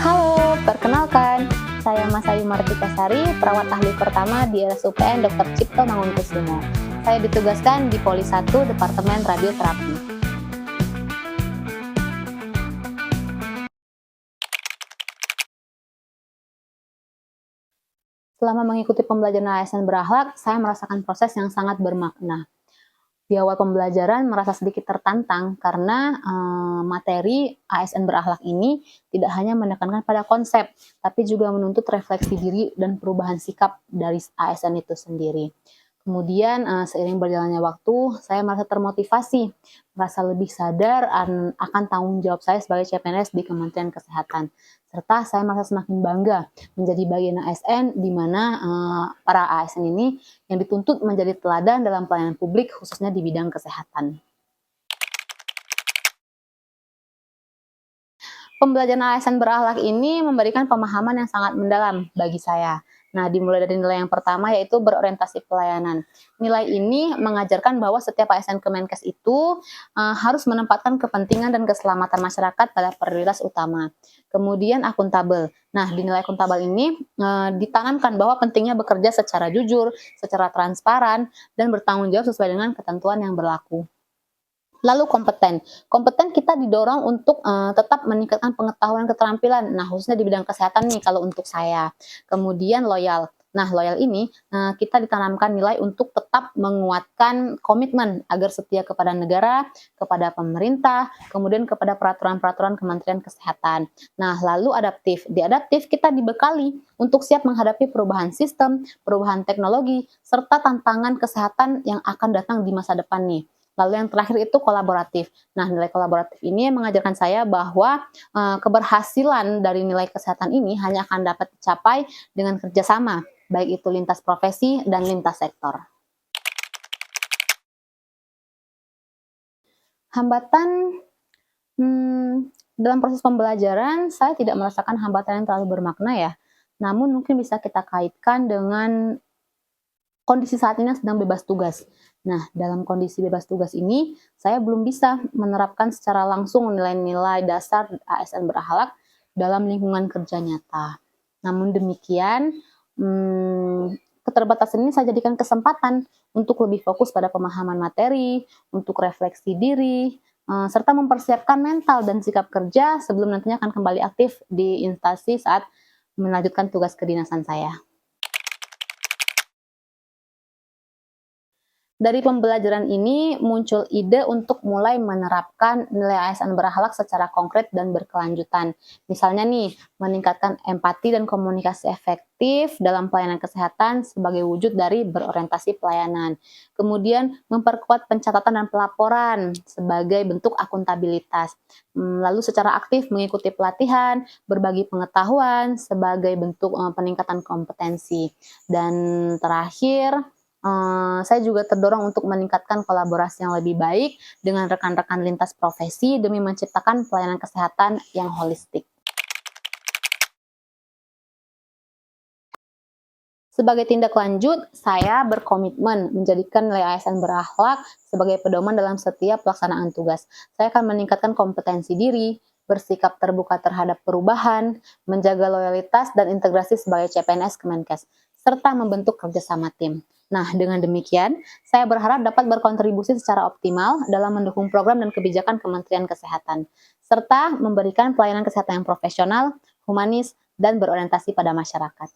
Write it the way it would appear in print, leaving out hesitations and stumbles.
Halo, perkenalkan, saya Mas Ayu Martika Sari, perawat ahli pertama di RSUPN Dr. Cipto Mangunkusumo. Saya ditugaskan di Poli 1 Departemen Radioterapi. Selama mengikuti pembelajaran ASN berakhlak, saya merasakan proses yang sangat bermakna. Di awal pembelajaran merasa sedikit tertantang karena materi ASN berakhlak ini tidak hanya menekankan pada konsep, tapi juga menuntut refleksi diri dan perubahan sikap dari ASN itu sendiri. Kemudian seiring berjalannya waktu, saya merasa termotivasi, merasa lebih sadar akan tanggung jawab saya sebagai CPNS di Kementerian Kesehatan. Serta saya merasa semakin bangga menjadi bagian ASN di mana para ASN ini yang dituntut menjadi teladan dalam pelayanan publik khususnya di bidang kesehatan. Pembelajaran ASN berakhlak ini memberikan pemahaman yang sangat mendalam bagi saya. Nah, dimulai dari nilai yang pertama yaitu berorientasi pelayanan. Nilai ini mengajarkan bahwa setiap ASN Kemenkes itu harus menempatkan kepentingan dan keselamatan masyarakat pada prioritas utama. Kemudian akuntabel. Nah, di nilai akuntabel ini ditanamkan bahwa pentingnya bekerja secara jujur, secara transparan, dan bertanggung jawab sesuai dengan ketentuan yang berlaku. Lalu kompeten. Kompeten kita didorong untuk tetap meningkatkan pengetahuan keterampilan. Nah, khususnya di bidang kesehatan nih kalau untuk saya. Kemudian loyal. Nah, loyal ini kita ditanamkan nilai untuk tetap menguatkan komitmen agar setia kepada negara, kepada pemerintah, kemudian kepada peraturan-peraturan Kementerian Kesehatan. Nah, lalu adaptif. Di adaptif kita dibekali untuk siap menghadapi perubahan sistem, perubahan teknologi, serta tantangan kesehatan yang akan datang di masa depan nih. Lalu yang terakhir itu kolaboratif. Nah, nilai kolaboratif ini mengajarkan saya bahwa keberhasilan dari nilai kesehatan ini hanya akan dapat dicapai dengan kerjasama, baik itu lintas profesi dan lintas sektor. Hambatan, dalam proses pembelajaran saya tidak merasakan hambatan yang terlalu bermakna ya. Namun mungkin bisa kita kaitkan dengan kondisi saat ini sedang bebas tugas. Nah, dalam kondisi bebas tugas ini, saya belum bisa menerapkan secara langsung nilai-nilai dasar ASN berakhlak dalam lingkungan kerja nyata. Namun demikian, keterbatasan ini saya jadikan kesempatan untuk lebih fokus pada pemahaman materi, untuk refleksi diri, serta mempersiapkan mental dan sikap kerja sebelum nantinya akan kembali aktif di instansi saat melanjutkan tugas kedinasan saya. Dari pembelajaran ini muncul ide untuk mulai menerapkan nilai ASN berakhlak secara konkret dan berkelanjutan. Misalnya nih, meningkatkan empati dan komunikasi efektif dalam pelayanan kesehatan sebagai wujud dari berorientasi pelayanan. Kemudian memperkuat pencatatan dan pelaporan sebagai bentuk akuntabilitas. Lalu secara aktif mengikuti pelatihan, berbagi pengetahuan sebagai bentuk peningkatan kompetensi. Dan terakhir, saya juga terdorong untuk meningkatkan kolaborasi yang lebih baik dengan rekan-rekan lintas profesi demi menciptakan pelayanan kesehatan yang holistik. Sebagai tindak lanjut, saya berkomitmen menjadikan nilai ASN berakhlak sebagai pedoman dalam setiap pelaksanaan tugas. Saya akan meningkatkan kompetensi diri, bersikap terbuka terhadap perubahan, menjaga loyalitas dan integrasi sebagai CPNS Kemenkes, serta membentuk kerjasama tim. Nah, dengan demikian, saya berharap dapat berkontribusi secara optimal dalam mendukung program dan kebijakan Kementerian Kesehatan, serta memberikan pelayanan kesehatan yang profesional, humanis, dan berorientasi pada masyarakat.